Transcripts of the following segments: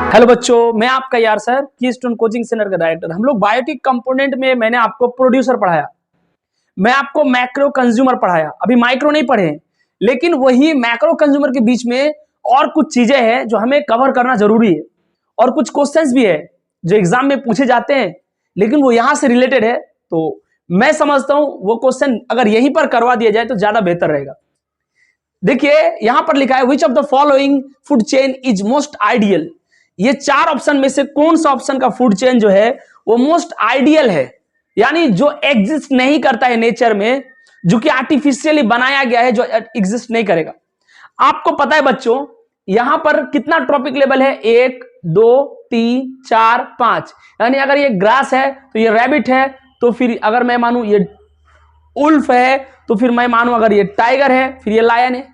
Hello बच्चों, मैं आपका यार सर कीस्टोन कोचिंग सेंटर का डायरेक्टर। हम लोग बायोटिक कंपोनेंट में मैंने आपको प्रोड्यूसर पढ़ाया, मैं आपको मैक्रो कंज्यूमर पढ़ाया, अभी माइक्रो नहीं पढ़े। लेकिन वही मैक्रो कंज्यूमर के बीच में और कुछ चीजें हैं जो हमें कवर करना जरूरी है, और कुछ क्वेश्चंस भी है जो एग्जाम में पूछे जाते हैं, लेकिन वो यहां से रिलेटेड है। तो मैं समझता हूं वो क्वेश्चन अगर यहीं पर करवा दिया जाए तो ज्यादा बेहतर रहेगा। देखिए यहां पर लिखा है which of the following food chain is most ideal. ये चार ऑप्शन में से कौन सा ऑप्शन का फूड चेन जो है वो मोस्ट आइडियल है, यानी जो एग्जिस्ट नहीं करता है नेचर में, जो कि आर्टिफिशियली बनाया गया है, जो एग्जिस्ट नहीं करेगा। आपको पता है बच्चों यहां पर कितना ट्रॉपिक लेवल है, 1 2 3 4 5, यानी अगर ये ग्रास है तो ये रैबिट है, तो फिर अगर मैं मानूं ये उल्फ है, तो फिर मैं मानूं अगर ये टाइगर है, फिर ये लायन है।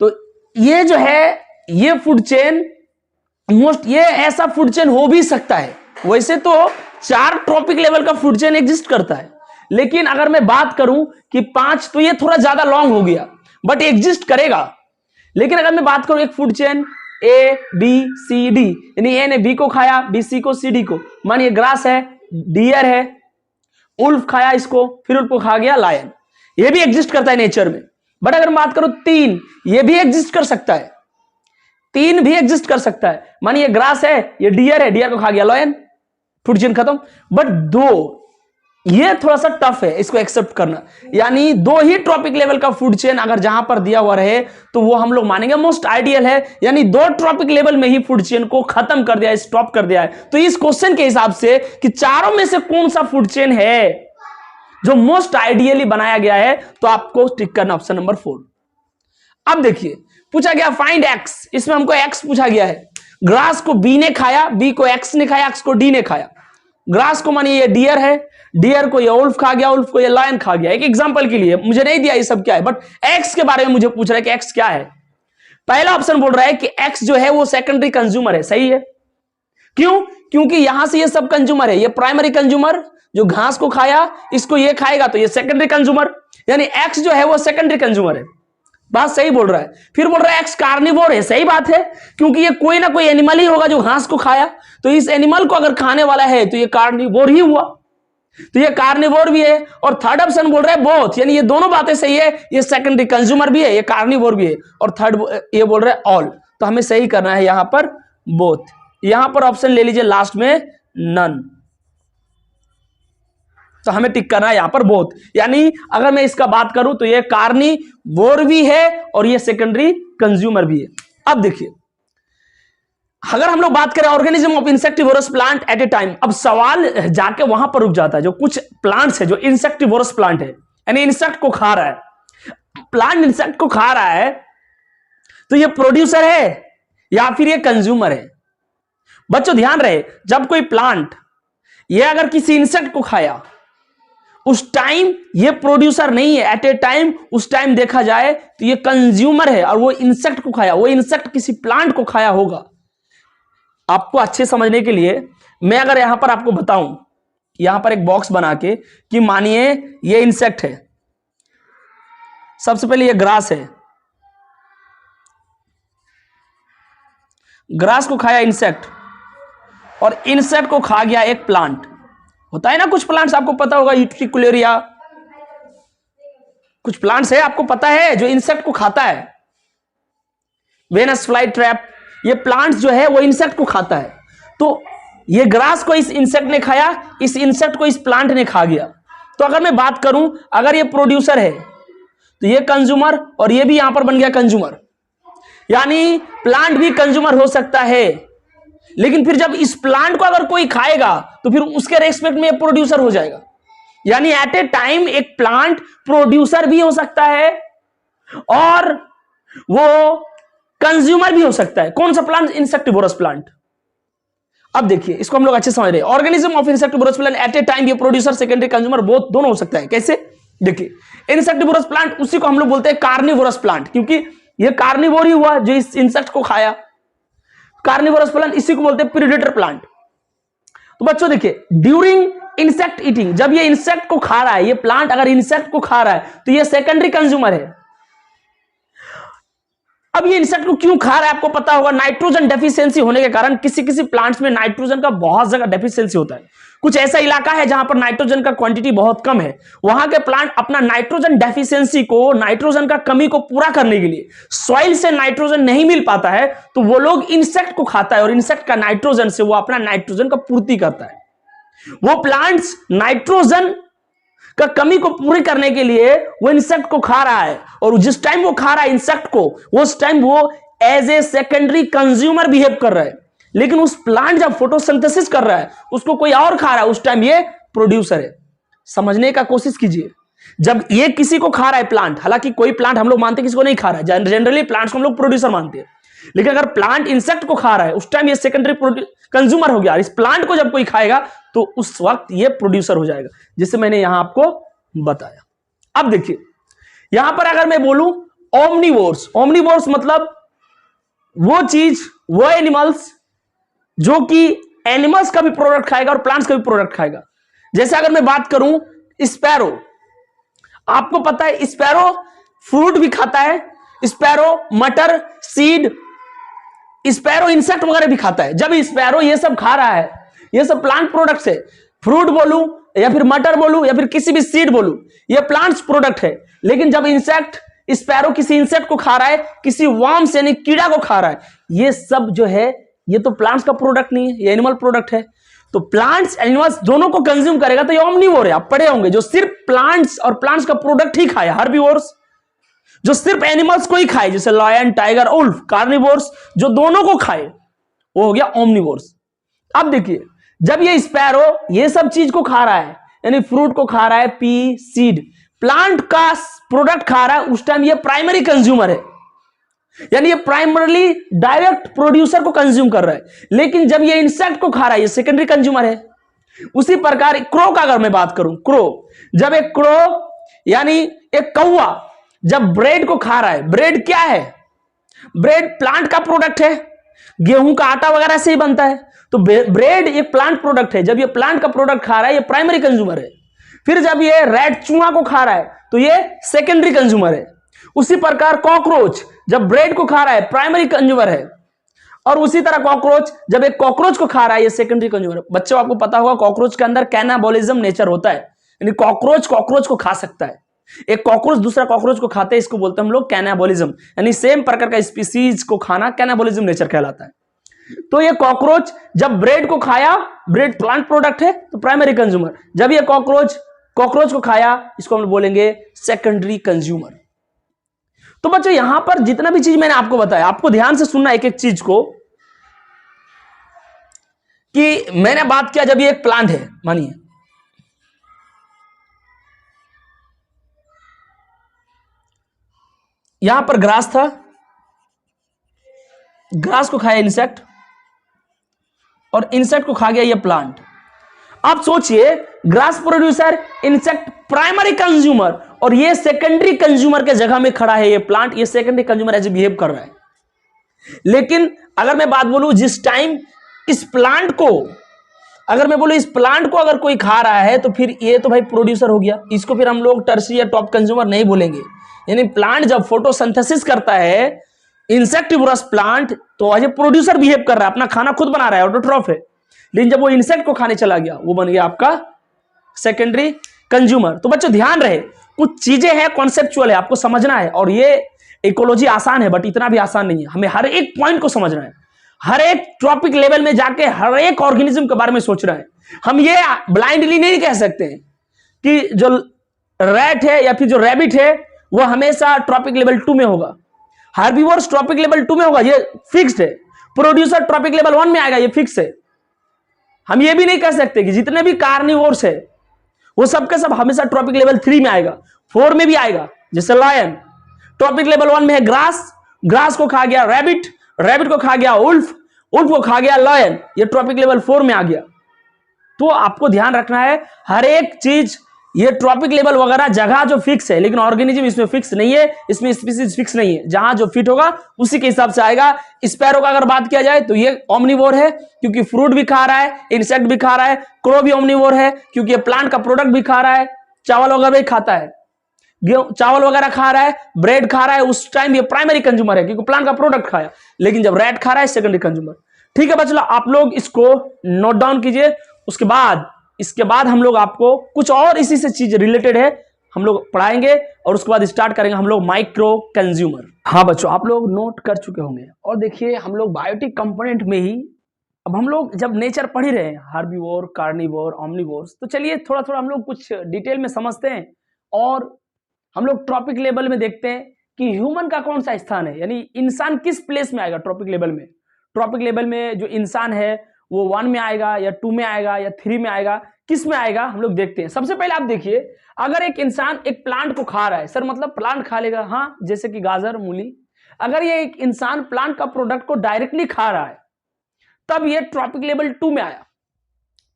तो ये जो है ये फूड चेन मोस्ट, ये ऐसा फूड चेन हो भी सकता है। वैसे तो 4 ट्रॉपिक लेवल का फूड चेन एग्जिस्ट करता है, लेकिन अगर मैं बात करूं कि 5 तो ये थोड़ा ज्यादा लॉन्ग हो गया, बट एग्जिस्ट करेगा। लेकिन अगर मैं बात करूं एक food chain A B C D, यानी ए ने बी को खाया, बी सी को, सी डी को, मानिए ग्रास है, डियर है, उल्फ खाया इसको, फिर उल्फ को खा गया लायन, ये भी एग्जिस्ट करता है नेचर में। बट अगर मैं बात करूं 3, ये भी एग्जिस्ट कर सकता है, 3 भी एग्जिस्ट कर सकता है। मानिए ग्रास है, ये डियर है, डियर को खा गया लायन, फूड चेन खत्म। बट 2 ये थोड़ा सा टफ है इसको एक्सेप्ट करना, यानी 2 ही ट्रॉपिक लेवल का फूड चेन अगर जहां पर दिया हुआ रहे तो वो हम लोग मानेंगे मोस्ट आइडियल है, यानी 2 ट्रॉपिक लेवल में ही फूड चेन को खत्म कर दिया है, स्टॉप कर दिया है। तो इस क्वेश्चन के हिसाब से कि चारों में से कौन सा फूड चेन है जो मोस्ट आइडियली बनाया गया है, तो आपको टिक करना ऑप्शन नंबर 4। अब देखिए पूछा गया फाइंड एक्स, इसमें हमको एक्स पूछा गया है। ग्रास को बी ने खाया, बी को एक्स ने खाया, एक्स को डी ने खाया। ग्रास को मानिए ये डियर है, डियर को ये उल्फ खा गया, उल्फ को ये लायन खा गया। एक एग्जांपल के लिए, मुझे नहीं दिया ये सब क्या है, बट एक्स के बारे में मुझे पूछ रहा है कि एक्स क्या है। पहला ऑप्शन बोल रहा है कि एक्स जो है वो सेकेंडरी कंज्यूमर है, सही है। क्यों? क्योंकि यहां से ये सब कंज्यूमर है, ये प्राइमरी कंज्यूमर जो घास को खाया, इसको ये खाएगा तो ये सेकेंडरी कंज्यूमर, यानी एक्स जो है वो सेकेंडरी कंज्यूमर है। बात सही बोल रहा है। फिर बोल रहा है एक्स कार्निवोर है, सही बात है, क्योंकि ये कोई ना कोई एनिमल ही होगा जो घास को खाया, तो इस एनिमल को अगर खाने वाला है तो ये कार्निवोर ही हुआ, तो ये कार्निवोर भी है। और थर्ड ऑप्शन बोल रहा है बोथ, यानी ये दोनों बातें सही है, ये सेकेंडरी कंज्यूमर भी है, ये कार्निवोर भी है, और थर्ड ये बोल रहा है ऑल। तो हमें सही करना है यहां पर बोथ। यहां पर ऑप्शन ले लीजिए लास्ट में नन, तो हमें टिक करना है यहां पर बोथ, यानी अगर मैं इसका बात करूं तो ये कार्निवोर भी है और ये सेकेंडरी कंज्यूमर भी है। अब देखिए अगर हम लोग बात करें organism of insectivorous plant at A time, अब सवाल जाके वहां पर रुक जाता है। जो कुछ प्लांट्स है जो इंसेक्टिवोरस प्लांट है, यानी इंसेक्ट को खा रहा है, प्लांट इंसेक्ट को खा रहा है, तो ये प्रोड्यूसर है या फिर ये कंज्यूमर है। बच्चों ध्यान रहे, जब कोई प्लांट ये अगर किसी इंसेक्ट को खाया, उस टाइम ये प्रोड्यूसर नहीं है, एट ए टाइम उस टाइम देखा जाए तो ये कंज्यूमर है, और वो इंसेक्ट को खाया, वो इंसेक्ट किसी प्लांट को खाया होगा। आपको अच्छे समझने के लिए मैं अगर यहां पर आपको बताऊं, यहां पर एक बॉक्स बना के कि मानिए ये इंसेक्ट है, सबसे पहले ये ग्रास है, ग्रास को खाया इंसेक्ट, और इंसेक्ट को खा गया एक प्लांट। होता है ना कुछ प्लांट्स, आपको पता होगा यूट्रिकुलेरिया, कुछ प्लांट्स है आपको पता है जो इंसेक्ट को खाता है, वेनस फ्लाई ट्रैप, ये प्लांट्स जो है वो इंसेक्ट को खाता है। तो ये ग्रास को इस इंसेक्ट ने खाया, इस इंसेक्ट को इस प्लांट ने खा गया। तो अगर मैं बात करूं, अगर ये प्रोड्यूसर है तो ये कंज्यूमर, और ये भी यहां पर बन गया कंज्यूमर, यानी प्लांट भी कंज्यूमर हो सकता है। लेकिन फिर जब इस प्लांट को अगर कोई खाएगा तो फिर उसके रेस्पेक्ट में प्रोड्यूसर हो जाएगा, यानी एट ए टाइम एक प्लांट प्रोड्यूसर भी हो सकता है और वो कंज्यूमर भी हो सकता है। कौन सा प्लांट? Insectivorous plant. अब देखिए इसको हम लोग अच्छे समझ रहे हैं, organism of insectivorous plant at A time ये प्रोड्यूसर सेकेंडरी कंज्यूमर बोथ दोनों हो सकता है। कैसे? देखिए इंसेक्टिवोरस प्लांट उसी को हम लोग बोलते हैं कार्निवोरस प्लांट, क्योंकि ये कार्निवोर ही हुआ जो इस इंसेक्ट को खाया। कार्निवोरस प्लांट इसी को बोलते हैं प्रीडेटर प्लांट। तो बच्चों देखिए ड्यूरिंग इंसेक्ट ईटिंग, जब ये इंसेक्ट को खा रहा है, ये प्लांट अगर इंसेक्ट को खा रहा है तो ये सेकेंडरी कंज्यूमर है। अब ये इंसेक्ट को क्यों खा रहा है आपको पता होगा, नाइट्रोजन डेफिशिएंसी होने के कारण किसी किसी प्लांट्स में नाइट्रोजन का बहुत ज्यादा डेफिशिएंसी होता है। कुछ ऐसा इलाका है जहां पर नाइट्रोजन का क्वांटिटी बहुत कम है, वहां के प्लांट अपना नाइट्रोजन डेफिशिएंसी को, नाइट्रोजन का कमी को पूरा करने के लिए, सॉइल से नाइट्रोजन नहीं मिल पाता है तो वो लोग इंसेक्ट को खाता है और इंसेक्ट का नाइट्रोजन से वो अपना नाइट्रोजन का पूर्ति करता है। वो प्लांट्स नाइट्रोजन का कमी को पूरी करने के लिए वो इंसेक्ट को खा रहा है, और जिस टाइम वो खा रहा है इंसेक्ट को, उस टाइम वो as a secondary consumer behave कर रहा है। लेकिन उस प्लांट जब फोटोसिंथेसिस कर रहा है, उसको कोई और खा रहा है, उस टाइम ये प्रोड्यूसर है। समझने का कोशिश कीजिए, जब ये किसी को खा रहा है प्लांट, हालांकि कोई प्लांट हम लोग मानते हैं किसी को नहीं खा रहा है, जनरली प्लांट्स को हम लोग प्रोड्यूसर मानते हैं, लेकिन अगर प्लांट इंसेक्ट को खा रहा है उस टाइम ये सेकेंडरी कंज्यूमर हो गया। इस प्लांट को जब कोई खाएगा तो उस वक्त ये प्रोड्यूसर हो जाएगा, जिससे मैंने यहां आपको बताया। अब देखिए यहां पर अगर मैं बोलूं ओमनिवोर्स, ओमनिवोर्स मतलब वो चीज, वो एनिमल्स जो कि एनिमल्स का भी प्रोडक्ट खाएगा और प्लांट्स का भी प्रोडक्ट खाएगा। जैसे अगर मैं बात करूं स्पैरो, आपको पता है स्पैरो फ्रूट भी खाता है, स्पैरो मटर, सीड, स्पैरो इंसेक्ट वगैरह भी खाता है। जब स्पैरो ये सब खा रहा है, ये सब प्लांट प्रोडक्ट्स है, फ्रूट बोलूं या फिर मटर बोलूं या फिर किसी भी सीड बोलूं, ये प्लांट्स प्रोडक्ट है। लेकिन जब इंसेक्ट, स्पैरो किसी इंसेक्ट को खा रहा है, किसी वर्म्स यानी कीड़ा को खा रहा है, ये सब जो है ये तो प्लांट्स का प्रोडक्ट नहीं है, ये एनिमल प्रोडक्ट है। तो प्लांट्स एनिमल्स दोनों को कंज्यूम करेगा तो ये ओमनिवोर है। आप पढ़े होंगे जो सिर्फ प्लांट्स और प्लांट्स का प्रोडक्ट ही खाए, हर्बीवोर्स जो सिर्फ एनिमल्स को ही खाए, जैसे लायन, टाइगर, उल्फ। कार्निवोर्स जो दोनों को खाए वो हो गया ओमनिवोर्स। अब देखिए जब ये स्पैरो ये सब चीज को खा रहा है, यानी फ्रूट को खा रहा है, पी, सीड, प्लांट का प्रोडक्ट खा रहा है, उस टाइम ये प्राइमरी कंज्यूमर है, यानी ये प्राइमरली डायरेक्ट प्रोड्यूसर को कंज्यूम कर रहा है। लेकिन जब ये इंसेक्ट को खा रहा है, ये सेकेंडरी कंज्यूमर है। उसी प्रकार क्रो का अगर मैं बात करूं, क्रो, जब एक क्रो यानी एक कौवा जब ब्रेड को खा रहा है, ब्रेड क्या है, ब्रेड प्लांट का प्रोडक्ट है, गेहूं का आटा वगैरह से ही बनता है, तो ब्रेड एक प्लांट प्रोडक्ट है। जब ये प्लांट का प्रोडक्ट खा रहा है ये प्राइमरी कंज्यूमर है। फिर जब ये रैट, चूहा को खा रहा है तो ये सेकेंडरी कंज्यूमर है। उसी प्रकार कॉकरोच जब ब्रेड को खा रहा है प्राइमरी कंज्यूमर है, और उसी तरह कॉकरोच जब एक कॉकरोच को खा रहा है ये सेकेंडरी कंज्यूमर है। बच्चों आपको पता होगा कॉकरोच के अंदर कैनाबोलिज्म नेचर होता है, यानी कॉकरोच कॉकरोच को खा सकता है, एक कॉकरोच दूसरा कॉकरोच को खाते हैं, इसको बोलते हैं हम लोग कैनाबोलिज्म, यानी सेम प्रकार का स्पीसीज को खाना कैनाबोलिज्म नेचर कहलाता है। तो ये कॉकरोच जब ब्रेड को खाया, ब्रेड प्लांट प्रोडक्ट है तो प्राइमरी कंज्यूमर, जब ये कॉकरोच को खाया इसको हम बोलेंगे सेकेंडरी कंज्यूमर। तो बच्चों यहां पर जितना भी चीज मैंने आपको बताया, आपको ध्यान से सुनना एक एक चीज को, कि मैंने बात किया जब ये एक प्लांट है, मानिए यहां पर ग्रास था, ग्रास को खाया इंसेक्ट और इंसेक्ट को खा गया ये प्लांट। आप सोचिए grass producer, insect primary consumer, और ये सेकेंडरी कंज्यूमर के जगह में खड़ा है ये प्लांट, ये सेकेंडरी कंज्यूमर ऐसे बिहेव कर रहा है। लेकिन अगर मैं बात बोलूं जिस टाइम इस प्लांट को, अगर मैं बोलूं इस प्लांट को अगर कोई खा रहा है तो फिर ये तो भाई प्रोड्यूसर हो गया, इसको फिर हम लोग टर्शियरी या टॉप कंज्यूमर नहीं बोलेंगे। यानी प्लांट जब फोटोसिंथेसिस करता है, इंसेक्टिवोरस प्लांट, तो आज प्रोड्यूसर बिहेव कर रहा है, अपना खाना खुद बना रहा है, ऑटोट्रॉफ है। लेकिन जब वो इंसेक्ट को खाने चला गया वो बन गया आपका सेकेंडरी कंज्यूमर। तो बच्चों ध्यान रहे, कुछ चीजें हैं कॉन्सेप्चुअल है, आपको समझना है, और ये इकोलॉजी आसान है बट इतना भी आसान नहीं है, हमें हर एक पॉइंट को समझना है, हर एक टॉपिक लेवल में जाके हर एक ऑर्गेनिज्म के बारे में सोचना है। हम ये ब्लाइंडली नहीं कह सकते हैं कि जो रैट है या फिर जो रैबिट है वो हमेशा ट्रॉपिक लेवल 2 में होगा, हर्बीवोर्स ट्रॉपिक लेवल 2 में होगा, ये फिक्स्ड है। प्रोड्यूसर ट्रॉपिक लेवल 1 में आएगा, ये फिक्स है। हम ये भी नहीं कह सकते कि जितने भी कार्निवोर्स है वो सबके सब हमेशा ट्रॉपिक लेवल 3 में आएगा, 4 में भी आएगा। जैसे लायन ट्रॉपिक लेवल 1 में है, ग्रास को खा गया रैबिट, रैबिट को खा गया उल्फ, उल्फ को खा गया लायन, ये ट्रॉपिक लेवल 4 में आ गया। तो आपको ध्यान रखना है हर एक चीज, ये ट्रॉपिक लेवल वगैरह जगह जो फिक्स है, लेकिन ऑर्गेनिज्म इसमें फिक्स नहीं है, इसमें स्पीसीज फिक्स नहीं है, जहां जो फिट होगा उसी के हिसाब से आएगा। स्पैरो का अगर बात किया जाए तो ये ओमनिवोर है क्योंकि फ्रूट भी खा रहा है, इंसेक्ट भी खा रहा है। क्रो भी ओमनिवोर है क्योंकि ये प्लांट का प्रोडक्ट भी खा रहा है, चावल वगैरह भी खाता है। गेहूं चावल वगैरह खा रहा है, ब्रेड खा रहा है, उस टाइम ये प्राइमरी कंज्यूमर है क्योंकि प्लांट का प्रोडक्ट खाया। लेकिन जब रैट खा रहा है सेकेंडरी कंज्यूमर। ठीक है बच्चों, आप लोग इसको नोट डाउन कीजिए। इसके बाद हम लोग आपको कुछ और इसी से चीज रिलेटेड है हम लोग पढ़ाएंगे और उसके बाद स्टार्ट करेंगे हम लोग माइक्रो कंज्यूमर। हाँ बच्चों, आप लोग नोट कर चुके होंगे। और देखिए हम लोग बायोटिक कंपोनेंट में ही अब हम लोग जब नेचर पढ़ ही रहे हैं, हार्बीवोर, कार्निवोर, ओमनिवोर्स, तो चलिए थोड़ा थोड़ा हम लोग कुछ डिटेल में समझते हैं और हम लोग टॉपिक लेवल में देखते हैं कि ह्यूमन का कौन सा स्थान है, यानी इंसान किस प्लेस में आएगा टॉपिक लेवल में। टॉपिक लेवल में जो इंसान है वो 1 में आएगा या 2 में आएगा या 3 में आएगा, किस में आएगा हम लोग देखते हैं। सबसे पहले आप देखिए, अगर एक इंसान एक प्लांट को खा रहा है, सर मतलब प्लांट खा लेगा, हाँ जैसे कि गाजर, मूली, अगर ये एक इंसान प्लांट का प्रोडक्ट को डायरेक्टली खा रहा है तब ये ट्रॉपिक लेवल 2 में आया।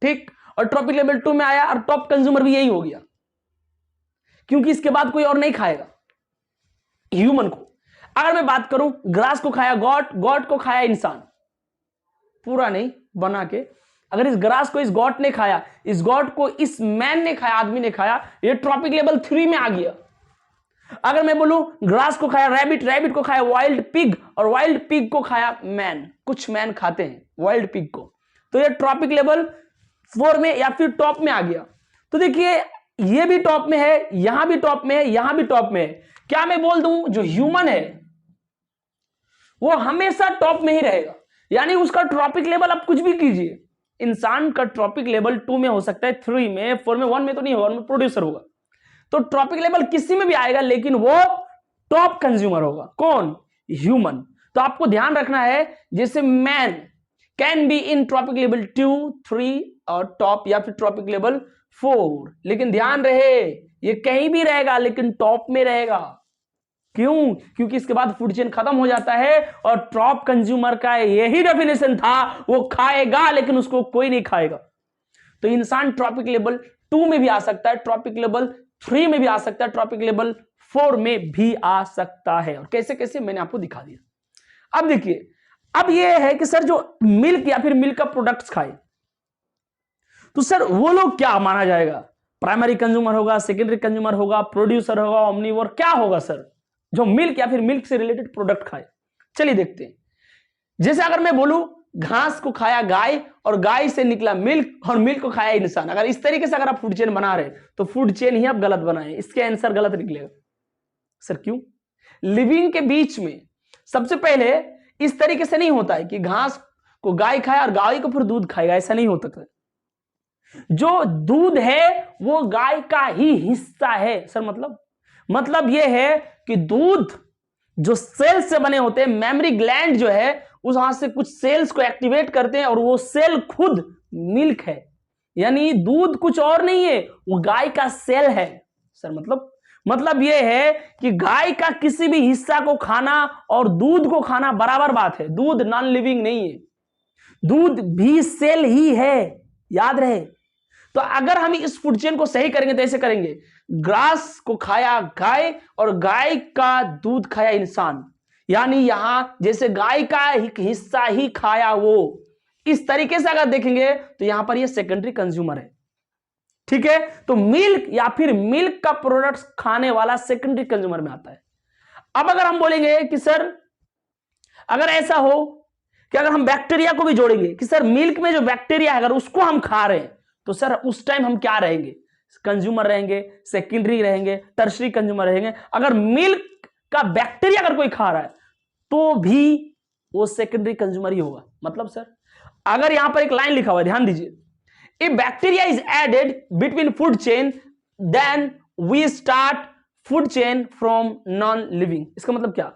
ठीक, और ट्रॉपिक लेवल 2 में आया और टॉप कंज्यूमर भी यही हो गया क्योंकि इसके बाद कोई और नहीं खाएगा ह्यूमन को। अगर मैं बात करूं, ग्रास को खाया गॉट, गॉट को खाया इंसान, पूरा नहीं बना के, अगर इस ग्रास को इस गॉट ने खाया, इस गॉट को इस मैन ने खाया, आदमी ने खाया, ये ट्रॉपिक लेवल 3 में आ गया। अगर मैं बोलूं ग्रास को खाया रैबिट, रैबिट को खाया वाइल्ड पिग और वाइल्ड पिग को खाया मैन, कुछ मैन खाते हैं वाइल्ड पिग को, तो ये ट्रॉपिक लेवल 4 में या फिर टॉप में आ गया। तो देखिए ये भी टॉप में है, यहां भी टॉप में है, यहां भी टॉप में है। क्या मैं बोल दूं जो ह्यूमन है वो हमेशा टॉप में ही रहेगा, यानी उसका ट्रॉपिक लेवल आप कुछ भी कीजिए, इंसान का ट्रॉपिक लेवल 2 में हो सकता है, 3 में, 4 में, 1 में तो नहीं होगा, 1 में प्रोड्यूसर होगा। तो ट्रॉपिक लेवल किसी में भी आएगा लेकिन वो टॉप कंज्यूमर होगा। कौन? ह्यूमन। तो आपको ध्यान रखना है, जैसे man can be in trophic level 2, 3 और टॉप, या फिर ट्रॉपिक लेवल 4, लेकिन ध्यान रहे ये कहीं भी रहेगा लेकिन टॉप में रहेगा। क्यों? क्योंकि इसके बाद फूड चेन खत्म हो जाता है और टॉप कंज्यूमर का यही डेफिनेशन था, वो खाएगा लेकिन उसको कोई नहीं खाएगा। तो इंसान ट्रॉपिक लेवल 2 में भी आ सकता है, ट्रॉपिक लेवल 3 में भी आ सकता है, ट्रॉपिक लेवल 4 में भी आ सकता है। और कैसे कैसे मैंने आपको दिखा दिया। अब देखिए, अब यह है कि सर जो मिल्क या फिर मिल्क का प्रोडक्ट्स खाए तो सर वो लोग क्या माना जाएगा? प्राइमरी कंज्यूमर होगा, सेकेंडरी कंज्यूमर होगा, प्रोड्यूसर होगा, ओमनिवोर, क्या होगा सर जो मिल्क या फिर मिल्क से रिलेटेड प्रोडक्ट खाए? चलिए देखते हैं। जैसे अगर मैं बोलूं घास को खाया गाय और गाय से निकला मिल्क और मिल्क को खाया इंसान, अगर इस तरीके से अगर आप फूड चेन बना रहे तो फूड चेन ही आप गलत बनाए, इसके आंसर गलत निकलेगा। सर क्यों? लिविंग के बीच में सबसे पहले इस तरीके से नहीं होता है कि घास को गाय खाया और गाय को फिर दूध खाएगा, ऐसा नहीं होता था। जो दूध है वो गाय का ही हिस्सा है। सर मतलब यह है कि दूध जो सेल से बने होते हैं, मेमोरी ग्लैंड जो है उस वहां से कुछ सेल्स को एक्टिवेट करते हैं और वो सेल खुद मिल्क है, यानी दूध कुछ और नहीं है, वो गाय का सेल है। सर मतलब यह है कि गाय का किसी भी हिस्सा को खाना और दूध को खाना बराबर बात है। दूध नॉन लिविंग नहीं है, दूध भी सेल ही है, याद रहे। तो अगर हम इस फूड चेन को सही करेंगे तो ऐसे करेंगे, ग्रास को खाया गाय और गाय का दूध खाया इंसान, यानी यहां जैसे गाय का हिस्सा ही खाया वो, इस तरीके से अगर देखेंगे तो यहां पर ये सेकेंडरी कंज्यूमर है। ठीक है, तो मिल्क या फिर मिल्क का प्रोडक्ट खाने वाला सेकेंडरी कंज्यूमर में आता है। अब अगर हम बोलेंगे कि सर अगर ऐसा हो कि अगर हम बैक्टीरिया को भी जोड़ेंगे कि सर मिल्क में जो बैक्टीरिया है अगर उसको हम खा रहे हैं तो सर उस टाइम हम क्या रहेंगे? कंज्यूमर रहेंगे, सेकेंडरी रहेंगे, टर्शरी कंज्यूमर रहेंगे। अगर मिल्क का बैक्टीरिया अगर कोई खा रहा है तो भी वो सेकेंडरी कंज्यूमर ही होगा। मतलब सर अगर यहां पर एक लाइन लिखा हुआ है, ध्यान दीजिए, if bacteria is added between food chain then we start food chain from non living. इसका मतलब क्या?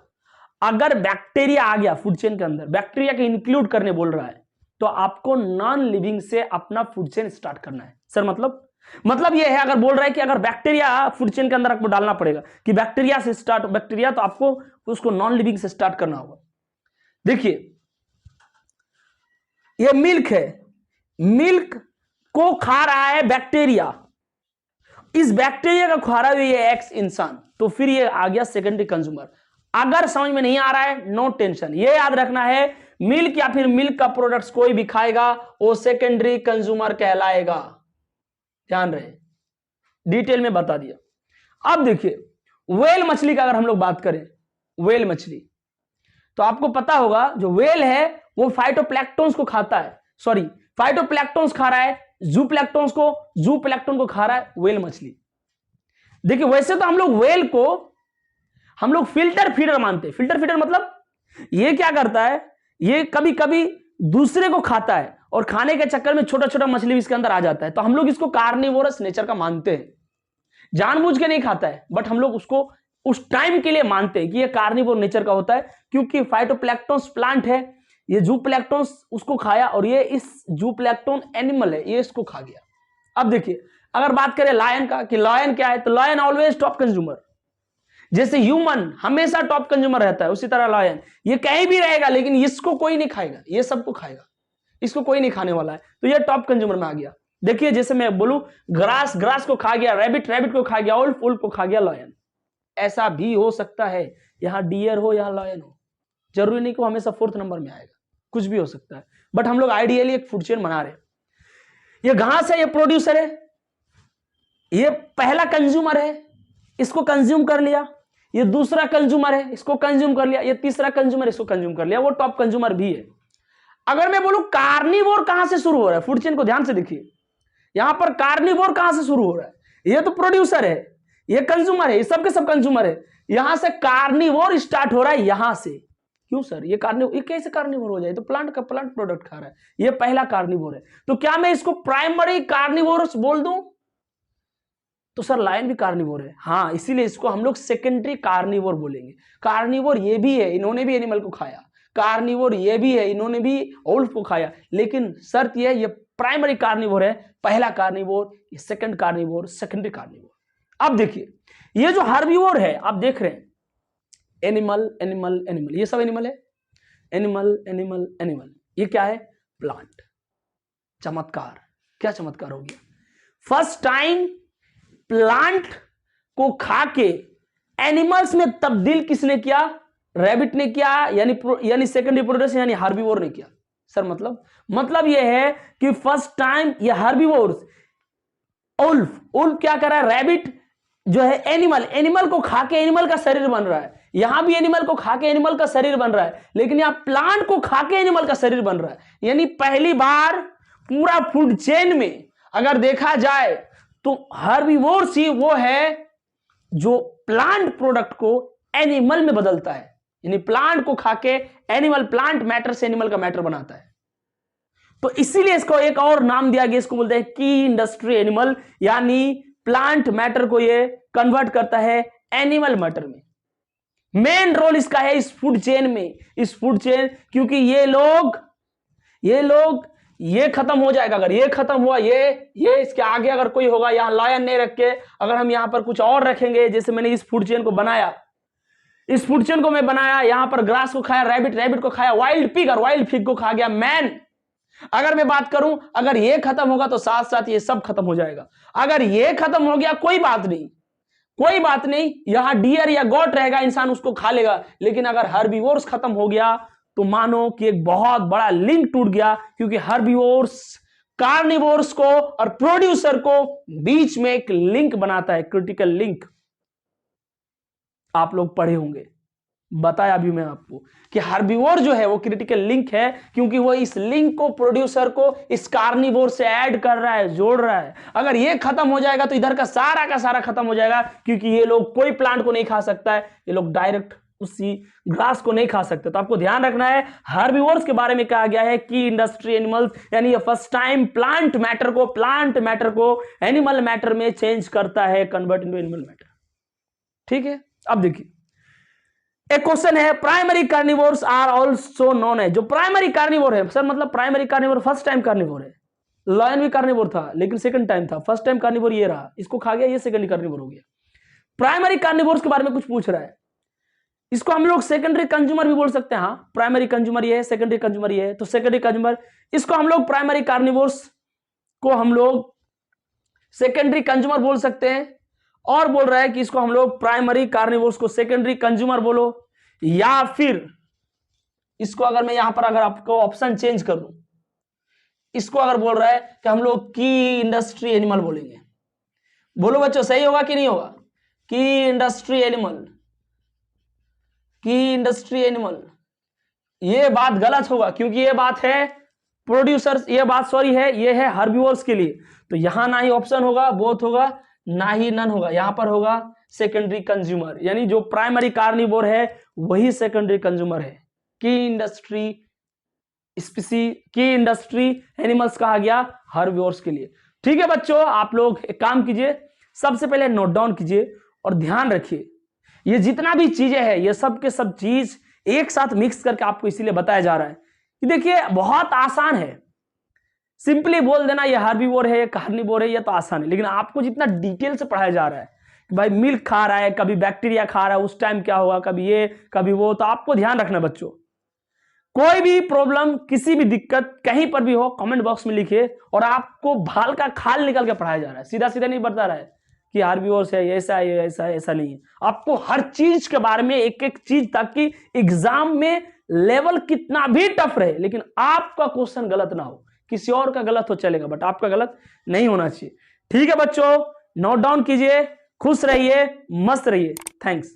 अगर बैक्टीरिया आ गया फूड चेन के अंदर, बैक्टीरिया के इंक्लूड करने बोल रहा है, तो आपको नॉन लिविंग से अपना फूड चेन स्टार्ट करना है। सर मतलब यह है, अगर बोल रहा है कि अगर बैक्टीरिया फूड चेन के अंदर आपको डालना पड़ेगा कि बैक्टीरिया से स्टार्ट, बैक्टीरिया तो आपको उसको नॉन लिविंग से स्टार्ट करना होगा। देखिए यह मिल्क है, मिल्क को खा रहा है बैक्टीरिया, इस बैक्टीरिया का खा रहा है ये एक्स इंसान, तो फिर ये आ गया सेकेंडरी कंज्यूमर। अगर समझ में नहीं आ रहा है नो टेंशन, ये याद रखना है मिल्क या फिर मिल्क का प्रोडक्ट्स कोई भी खाएगा वो सेकेंडरी कंज्यूमर कहलाएगा। ध्यान रहे, डिटेल में बता दिया। अब देखिए व्हेल मछली का अगर हम लोग बात करें, व्हेल मछली, तो आपको पता होगा जो व्हेल है वो फाइटोप्लैंक्टन्स को खाता है, सॉरी फाइटोप्लैंक्टन्स खा रहा है, जूप्लैंक्टन को खा रहा है व्हेल मछली। देखिए वैसे तो हम लोग व्हेल को हम लोग फिल्टर फीडर मानते हैं। फिल्टर फीडर मतलब ये क्या करता है, ये कभी कभी दूसरे को खाता है और खाने के चक्कर में छोटा छोटा मछली भी इसके अंदर आ जाता है, तो हम लोग इसको कार्निवोरस नेचर का मानते हैं। जानबूझ के नहीं खाता है, बट हम लोग उसको उस टाइम के लिए मानते हैं कि ये कार्निवोर नेचर का होता है, क्योंकि फाइटोप्लैंक्टन्स प्लांट है, ये जूप्लैंक्टन्स उसको खाया और ये इस जूप्लैंक्टन एनिमल है, ये इसको खा गया। अब देखिए अगर बात करें लायन का, कि लायन क्या है, तो लायन ऑलवेज टॉप कंज्यूमर। जैसे ह्यूमन हमेशा टॉप कंज्यूमर रहता है, उसी तरह लायन ये कहीं भी रहेगा लेकिन इसको कोई नहीं खाएगा, ये सबको खाएगा, इसको कोई नहीं खाने वाला है, तो ये टॉप कंज्यूमर में आ गया। देखिए जैसे मैं बोलूं ग्रास को खा गया, रैबिट को खा गया, उल्फ को खा गया लायन। ऐसा भी हो सकता है, यहां डियर हो यहां लायन हो, जरूरी नहीं कि हमेशा 4th नंबर में आएगा, कुछ भी हो सकता है, बट हम लोग आइडियली एक फूड चेन बना रहे हैं। ये घास है, ये प्रोड्यूसर है, ये पहला कंज्यूमर है, इसको कंज्यूम कर लिया, ये दूसरा कंज्यूमर है, इसको कंज्यूम कर लिया, ये तीसरा कंज्यूमर, इसको कंज्यूम कर लिया, वो टॉप कंज्यूमर भी है। अगर मैं बोलूं कार्निवोर कहां से शुरू हो रहा है, फूड चेन को ध्यान से देखिए, यहां पर कार्निवोर कहां से शुरू हो रहा है, ये तो प्रोड्यूसर है, ये कंज्यूमर है, ये सब के सब कंज्यूमर है, यहां से कार्निवोर स्टार्ट हो रहा है यहां से। क्यों सर ये कार्निवोर, ये कैसे कार्निवोर हो जाए, तो प्लांट का प्लांट प्रोडक्ट खा रहा है, ये पहला कार्निवोर है, तो क्या मैं इसको प्राइमरी कार्निवोरस बोल दूं? तो सर लायन भी कार्निवोर है, हाँ, इसीलिए इसको हम लोग सेकेंडरी कार्निवोर बोलेंगे। कार्निवोर ये भी है, इन्होंने भी एनिमल को खाया, कार्निवोर ये भी है, इन्होंने भी वुल्फ को खाया, लेकिन शर्त ये है ये प्राइमरी कार्निवोर है, पहला कार्निवोर, ये सेकंड कार्निवोर, सेकेंडरी कार्निवोर। अब देखिए ये जो हर्बीवोर है, आप देख रहे हैं एनिमल एनिमल एनिमल, ये सब एनिमल है, एनिमल एनिमल एनिमल, ये क्या है, प्लांट। चमत्कार, क्या चमत्कार हो गया, फर्स्ट टाइम प्लांट को खा के एनिमल्स में तब्दील किसने किया, रैबिट ने किया, यानी सेकेंडरी प्रोड्यूसर यानी हर्बीवोर ने किया। सर मतलब यह है कि फर्स्ट टाइम ये हर्बीवोर्स, उल्फ क्या कर रहा है, रैबिट जो है एनिमल को खा के एनिमल का शरीर बन रहा है, यहां भी एनिमल को खा के एनिमल का शरीर बन रहा है, लेकिन यहां प्लांट को खा के एनिमल का शरीर बन रहा है। यानी पहली बार पूरा फूड चेन में अगर देखा जाए तो हर्बीवोर्स ही वो है जो प्लांट प्रोडक्ट को एनिमल में बदलता है, यानी प्लांट को खा के एनिमल, प्लांट मैटर से एनिमल का मैटर बनाता है। तो इसीलिए इसको एक और नाम दिया गया, इसको बोलते हैं की इंडस्ट्री एनिमल, यानी प्लांट मैटर को ये कन्वर्ट करता है एनिमल मैटर में। मेन रोल इसका है इस फूड चेन में, क्योंकि ये खत्म हो जाएगा, अगर ये खत्म हुआ, ये इसके आगे अगर कोई होगा, यहां लायन नहीं रख के अगर हम यहां पर कुछ और रखेंगे, जैसे मैंने इस फूड चेन को बनाया, यहां पर ग्रास को खाया, रैबिट को खाया, वाइल्ड पिग और वाइल्ड पिग को खा गया मैन। अगर मैं बात करूं, अगर ये खत्म होगा तो साथ साथ ये सब खत्म हो जाएगा। अगर ये खत्म हो गया कोई बात नहीं, यहां डियर या गॉट रहेगा, इंसान उसको खा लेगा, लेकिन अगर हर्बीवोर्स खत्म हो गया तो मानो कि एक बहुत बड़ा लिंक टूट गया, क्योंकि हर्बीवोर्स कार्निवोर्स को और प्रोड्यूसर को बीच में एक लिंक बनाता है, क्रिटिकल लिंक। आप लोग पढ़े होंगे, बताया भी मैं आपको कि हर्बीवोर जो है वो क्रिटिकल लिंक है, क्योंकि वो इस लिंक को, प्रोड्यूसर को इस कार्निवोर से ऐड कर रहा है, जोड़ रहा है। अगर ये खत्म हो जाएगा तो इधर का सारा खत्म हो जाएगा, क्योंकि ये लोग कोई प्लांट को नहीं खा सकता है, ये लोग डायरेक्ट उसी ग्रास को नहीं खा सकते। तो आपको ध्यान रखना है, हर्बीवोर्स के बारे में कहा गया है कि इंडस्ट्री एनिमल्स, यानी ये फर्स्ट टाइम प्लांट मैटर को एनिमल मैटर में चेंज करता है, कन्वर्ट इनटू एनिमल मैटर। ठीक है, अब देखिए एक क्वेश्चन है, primary carnivores are also known है। जो प्राइमरी कार्निवोर है, सर मतलब primary carnivore first time carnivore है, लायन भी कार्निवोर था लेकिन सेकंड टाइम था, फर्स्ट टाइम कार्निवोर ये रहा, इसको खा गया, ये सेकंड कार्निवोर हो गया। प्राइमरी कार्निवोर्स के बारे में कुछ पूछ रहा है, इसको हम लोग सेकेंडरी कंज्यूमर भी बोल सकते हैं। हाँ, प्राइमरी कंज्यूमर ये है, सेकेंडरी कंज्यूमर ये है, तो सेकेंडरी कंज्यूमर, इसको हम लोग प्राइमरी कार्निवोर्स को हम लोग सेकेंडरी कंज्यूमर बोल सकते हैं, और बोल रहा है कि इसको हम लोग प्राइमरी कार्निवोर्स को सेकेंडरी कंज्यूमर बोलो, या फिर इसको अगर मैं यहां पर अगर आपको ऑप्शन चेंज कर दूं, इसको अगर बोल रहा है कि हम लोग की इंडस्ट्री एनिमल बोलेंगे। बोलो बच्चों, सही होगा कि नहीं होगा? की इंडस्ट्री एनिमल, की इंडस्ट्री एनिमल, ये बात गलत होगा क्योंकि ये बात है प्रोड्यूसर्स, ये बात सॉरी है, ये है हर्बिवोर्स के लिए। तो यहां ना ही ऑप्शन होगा, बोथ होगा, ना ही नन होगा, यहां पर होगा सेकेंडरी कंज्यूमर, यानी जो प्राइमरी कार्निवोर है वही सेकेंडरी कंज्यूमर है। की इंडस्ट्री स्पीसी, की इंडस्ट्री एनिमल्स कहा गया हर्बिवोर्स के लिए। ठीक है बच्चों, आप लोग एक काम कीजिए, सबसे पहले नोट डाउन कीजिए और ध्यान रखिए ये जितना भी चीजें हैं ये सब के सब चीज एक साथ मिक्स करके आपको इसीलिए बताया जा रहा है कि देखिए बहुत आसान है, सिंपली बोल देना ये हर्बिवोर है, ये कार्निवोर है, ये तो आसान है, लेकिन आपको जितना डिटेल से पढ़ाया जा रहा है कि भाई मिल्क खा रहा है, कभी बैक्टीरिया खा रहा है, उस टाइम क्या होगा, कभी ये कभी वो, तो आपको ध्यान रखना बच्चों। कोई भी प्रॉब्लम, किसी भी दिक्कत कहीं पर भी हो कमेंट बॉक्स में लिखिए, और आपको भाल का खाल निकल के पढ़ाया जा रहा है, सीधा सीधा नहीं बता रहा है कि हर्बिवोर्स है, ऐसा है, ऐसा है, ऐसा नहीं है। आपको हर चीज के बारे में एक एक चीज, ताकि एग्जाम में लेवल कितना भी टफ रहे लेकिन आपका क्वेश्चन गलत ना हो, किसी और का गलत हो चलेगा बट आपका गलत नहीं होना चाहिए। ठीक है बच्चों, नोट डाउन कीजिए, खुश रहिए, मस्त रहिए, थैंक्स।